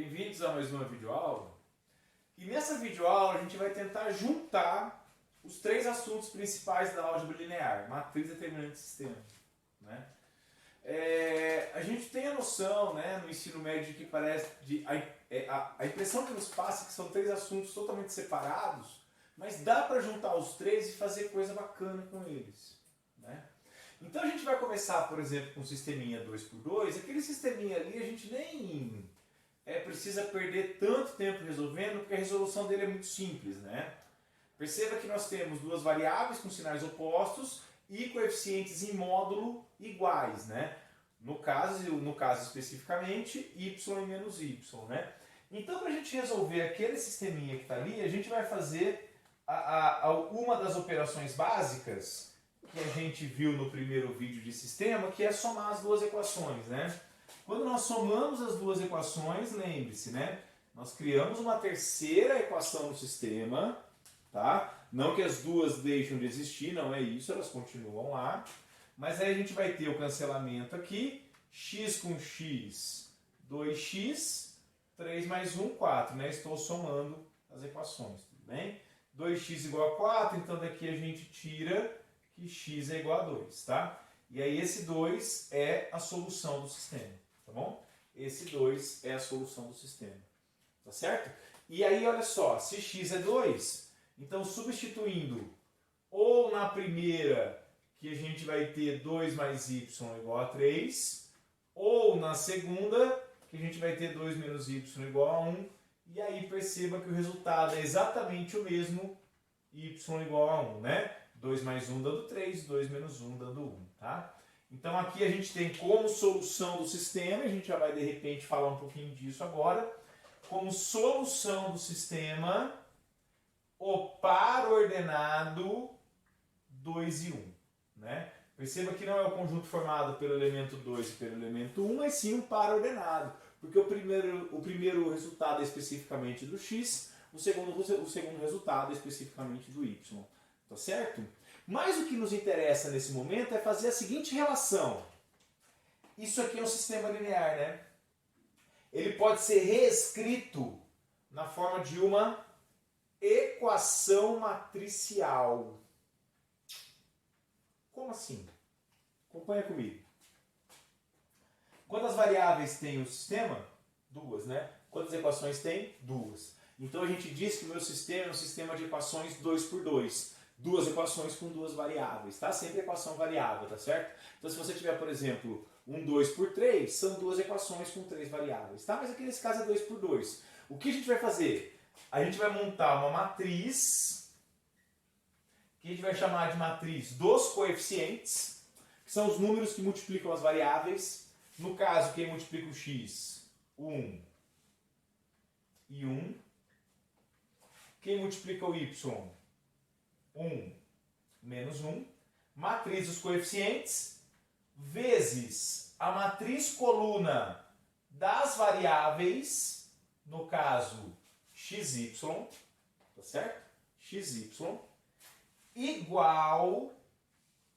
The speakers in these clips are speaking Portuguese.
Bem-vindos a mais uma videoaula. E nessa videoaula a gente vai tentar juntar os três assuntos principais da álgebra linear, matriz, determinante e sistema. Né? A gente tem a noção, né, no ensino médio que a impressão que nos passa é que são três assuntos totalmente separados, mas dá para juntar os três e fazer coisa bacana com eles. Né? Então a gente vai começar, por exemplo, com o sisteminha 2x2. Aquele sisteminha ali a gente nem precisa perder tanto tempo resolvendo, porque a resolução dele é muito simples. Né? Perceba que nós temos duas variáveis com sinais opostos e coeficientes em módulo iguais. Né? No caso especificamente, y e menos y. Né? Então, para a gente resolver aquele sisteminha que está ali, a gente vai fazer uma das operações básicas que a gente viu no primeiro vídeo de sistema, que é somar as duas equações. Né? Quando nós somamos as duas equações, lembre-se, né? Nós criamos uma terceira equação no sistema, tá? Não que as duas deixam de existir, não é isso, elas continuam lá. Mas aí a gente vai ter o cancelamento aqui, x com x, 2x, 3 mais 1, 4. Né? Estou somando as equações, tudo bem? 2x igual a 4, então daqui a gente tira que x é igual a 2, tá? E aí esse 2 é a solução do sistema, tá bom? Esse 2 é a solução do sistema, tá certo? E aí, olha só, se x é 2, então substituindo ou na primeira, que a gente vai ter 2 mais y igual a 3, ou na segunda, que a gente vai ter 2 menos y igual a 1, e aí perceba que o resultado é exatamente o mesmo, y igual a 1, né? 2 mais 1 dando 3, 2 menos 1 dando 1, tá? Então aqui a gente tem como solução do sistema, a gente já vai de repente falar um pouquinho disso agora, como solução do sistema, o par ordenado 2 e 1. Né? Perceba que não é o conjunto formado pelo elemento 2 e pelo elemento 1, mas sim um par ordenado, porque o primeiro resultado é especificamente do x, o segundo resultado é especificamente do y. Tá certo? Mas o que nos interessa nesse momento é fazer a seguinte relação. Isso aqui é um sistema linear, né? Ele pode ser reescrito na forma de uma equação matricial. Como assim? Acompanha comigo. Quantas variáveis tem o sistema? Duas, né? Quantas equações tem? Duas. Então a gente diz que o meu sistema é um sistema de equações 2x2. Duas equações com duas variáveis, tá? Sempre equação variável, tá certo? Então se você tiver, por exemplo, um 2 por 3, são duas equações com três variáveis, tá? Mas aqui nesse caso é 2 por 2. O que a gente vai fazer? A gente vai montar uma matriz, que a gente vai chamar de matriz dos coeficientes, que são os números que multiplicam as variáveis. No caso, quem multiplica o x? 1 e 1. Quem multiplica o y? 1 menos 1, matriz dos coeficientes, vezes a matriz coluna das variáveis, no caso xy, tá certo? Xy, igual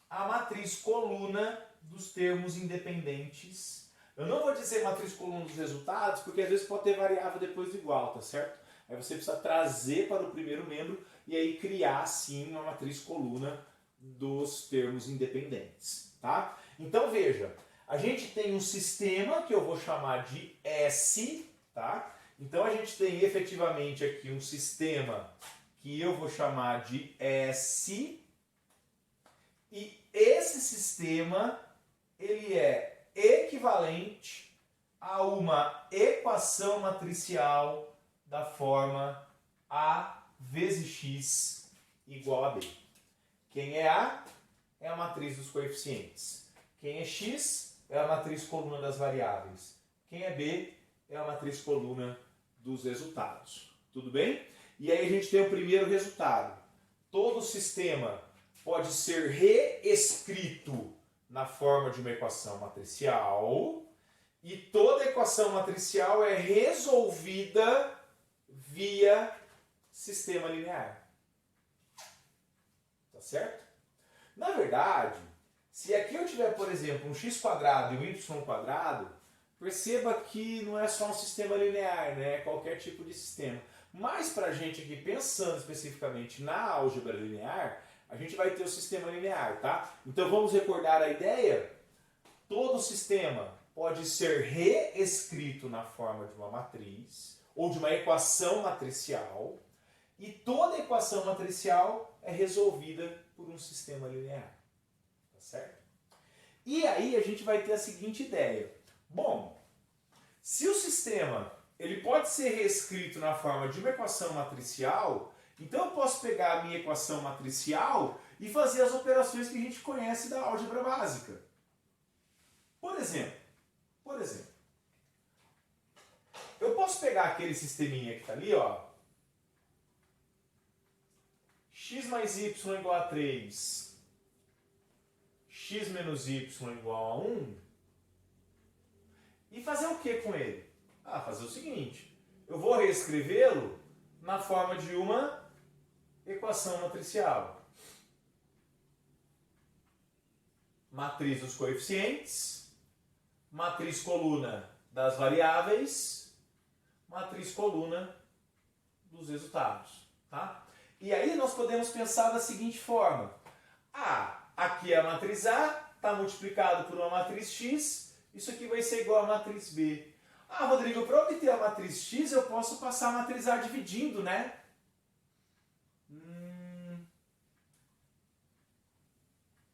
a matriz coluna dos termos independentes. Eu não vou dizer matriz coluna dos resultados, porque às vezes pode ter variável depois do igual, tá certo? Aí você precisa trazer para o primeiro membro e aí criar, sim, uma matriz coluna dos termos independentes. Tá? Então, veja, a gente tem um sistema que eu vou chamar de S. Tá? Então, a gente tem efetivamente aqui um sistema que eu vou chamar de S. E esse sistema ele é equivalente a uma equação matricial da forma A vezes x igual a B. Quem é A? É a matriz dos coeficientes. Quem é x? É a matriz coluna das variáveis. Quem é B? É a matriz coluna dos resultados. Tudo bem? E aí a gente tem o primeiro resultado. Todo sistema pode ser reescrito na forma de uma equação matricial e toda equação matricial é resolvida via sistema linear. Tá certo? Na verdade, se aqui eu tiver, por exemplo, um x² e um y², Perceba que não é só um sistema linear, né? É qualquer tipo de sistema. Mas para a gente aqui, pensando especificamente na álgebra linear, a gente vai ter o sistema linear, tá? Então vamos recordar a ideia? Todo sistema pode ser reescrito na forma de uma matriz ou de uma equação matricial, e toda equação matricial é resolvida por um sistema linear. Tá certo? E aí a gente vai ter a seguinte ideia. Bom, se o sistema ele pode ser reescrito na forma de uma equação matricial, então eu posso pegar a minha equação matricial e fazer as operações que a gente conhece da álgebra básica. Por exemplo, eu posso pegar aquele sisteminha que está ali, ó, x mais y igual a 3, x menos y igual a 1, e fazer o que com ele? Fazer o seguinte, eu vou reescrevê-lo na forma de uma equação matricial. Matriz dos coeficientes, matriz coluna das variáveis, matriz coluna dos resultados. Tá? E aí nós podemos pensar da seguinte forma. Aqui é a matriz A, está multiplicado por uma matriz X, isso aqui vai ser igual a matriz B. Rodrigo, para obter a matriz X eu posso passar a matriz A dividindo, né?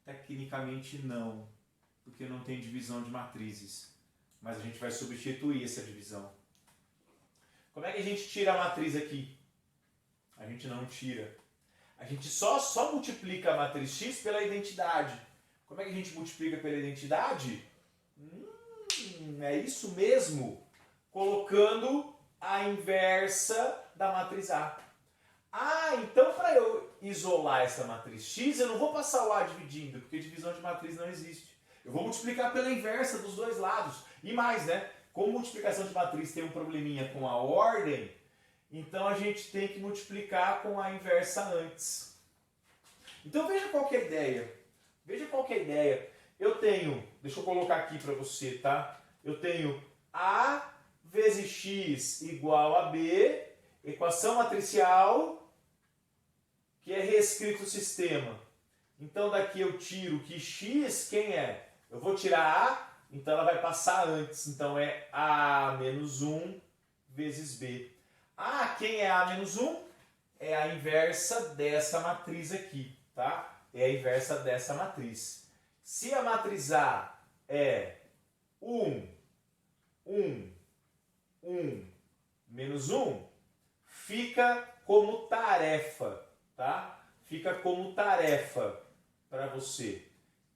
Tecnicamente não, porque não tem divisão de matrizes. Mas a gente vai substituir essa divisão. Como é que a gente tira a matriz aqui? A gente não tira. A gente só multiplica a matriz X pela identidade. Como é que a gente multiplica pela identidade? É isso mesmo. Colocando a inversa da matriz A. Então para eu isolar essa matriz X, eu não vou passar o A dividindo, porque divisão de matriz não existe. Eu vou multiplicar pela inversa dos dois lados. E mais, né? Como multiplicação de matriz tem um probleminha com a ordem, então a gente tem que multiplicar com a inversa antes. Então veja qual que é a ideia. Eu tenho, deixa eu colocar aqui para você, tá? Eu tenho A vezes X igual a B, equação matricial, que é reescrito o sistema. Então daqui eu tiro que X, quem é? Eu vou tirar A, então ela vai passar antes. Então é A menos 1 vezes B. Quem é A menos 1? É a inversa dessa matriz aqui, tá? É a inversa dessa matriz. Se a matriz A é 1, 1, 1, menos 1, fica como tarefa, tá? Fica como tarefa para você.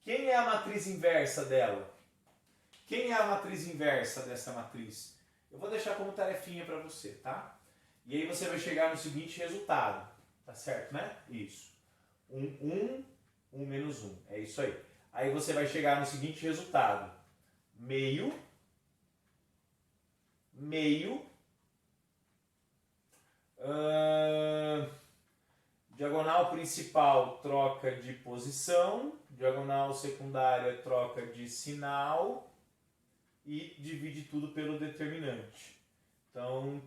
Quem é a matriz inversa dela? Quem é a matriz inversa dessa matriz? Eu vou deixar como tarefinha para você, tá? E aí você vai chegar no seguinte resultado, tá certo, né? Isso. 1 menos 1, é isso aí. Aí você vai chegar no seguinte resultado. Meio, diagonal principal troca de posição, diagonal secundária troca de sinal e divide tudo pelo determinante. Então,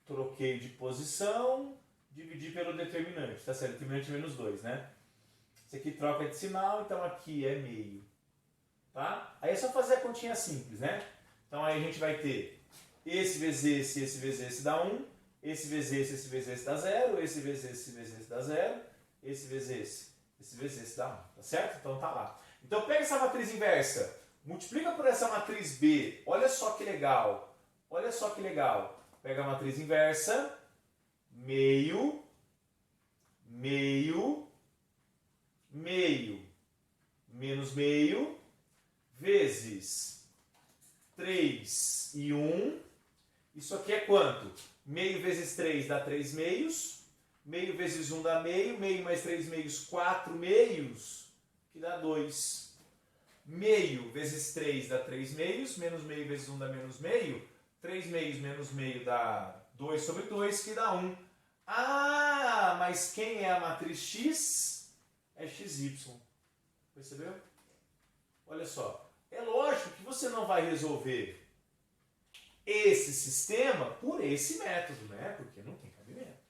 troquei de posição, dividi pelo determinante, tá certo? Determinante menos 2, né? Esse aqui troca de sinal, então aqui é meio. Tá? Aí é só fazer a continha simples, né? Então aí a gente vai ter esse vezes esse dá 1, esse vezes esse dá 0, esse vezes esse dá 0, esse vezes esse dá 1, tá certo? Então tá lá. Então pega essa matriz inversa, multiplica por essa matriz B, olha só que legal, Pega a matriz inversa, meio, menos meio, vezes 3 e 1. Isso aqui é quanto? Meio vezes 3 dá 3 meios. Meio vezes 1 dá meio. Meio mais 3 meios, 4 meios, que dá 2. Meio vezes 3 dá 3 meios. Menos meio vezes 1 dá menos meio. 3 meios menos meio dá 2 sobre 2, que dá 1. Mas quem é a matriz X? É XY. Percebeu? Olha só. É lógico que você não vai resolver esse sistema por esse método, né? Porque não tem cabimento.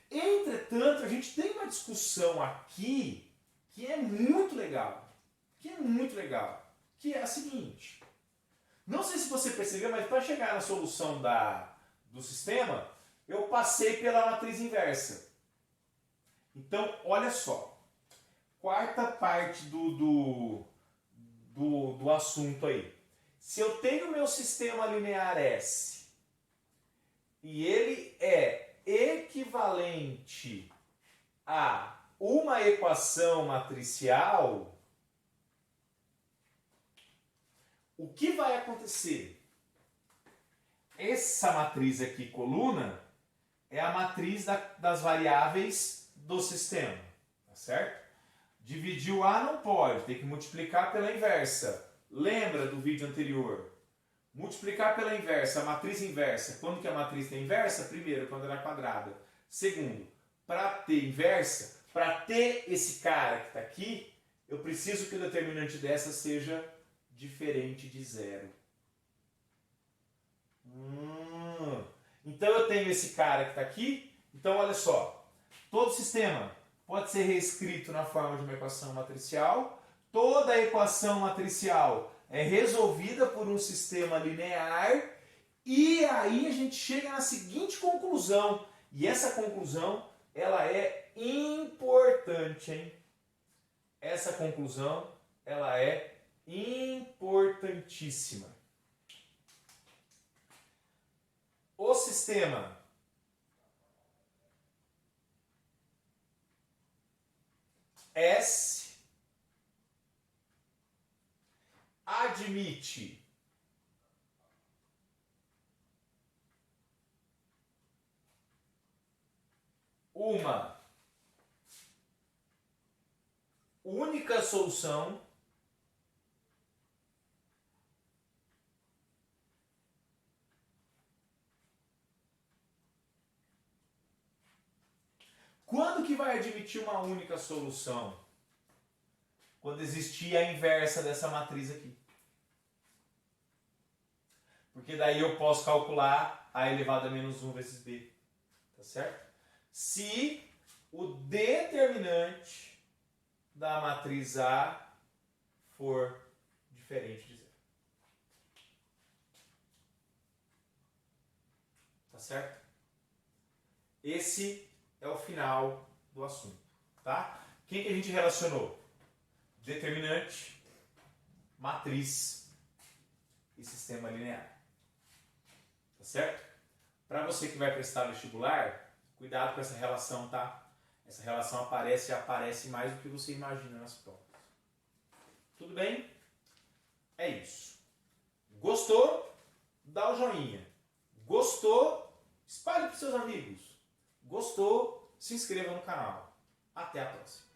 Entretanto, a gente tem uma discussão aqui que é muito legal. Que é a seguinte. Não sei se você percebeu, mas para chegar na solução do sistema, eu passei pela matriz inversa. Então, olha só. Quarta parte do assunto aí. Se eu tenho meu sistema linear S e ele é equivalente a uma equação matricial, o que vai acontecer? Essa matriz aqui, coluna, é a matriz das variáveis do sistema, tá certo? Dividir o A não pode, tem que multiplicar pela inversa. Lembra do vídeo anterior? Multiplicar pela inversa, a matriz inversa. Quando que a matriz tem inversa? Primeiro, quando ela é quadrada. Segundo, para ter inversa, para ter esse cara que está aqui, eu preciso que o determinante dessa seja diferente de zero. Então eu tenho esse cara que está aqui. Então olha só, todo sistema pode ser reescrito na forma de uma equação matricial. Toda equação matricial é resolvida por um sistema linear. E aí a gente chega na seguinte conclusão. E essa conclusão, ela é importante, hein? Essa conclusão, ela é importantíssima. O sistema S admite uma única solução Quando que vai admitir uma única solução? Quando existir a inversa dessa matriz aqui. Porque daí eu posso calcular a elevado a menos 1 vezes b. Tá certo? Se o determinante da matriz A for diferente de zero. Tá certo? Esse é o final do assunto. Tá? Quem que a gente relacionou? Determinante, matriz e sistema linear. Tá certo? Para você que vai prestar vestibular, cuidado com essa relação, tá? Essa relação aparece e aparece mais do que você imagina nas provas. Tudo bem? É isso. Gostou? Dá o joinha. Gostou? Espalhe para os seus amigos. Gostou? Se inscreva no canal. Até a próxima.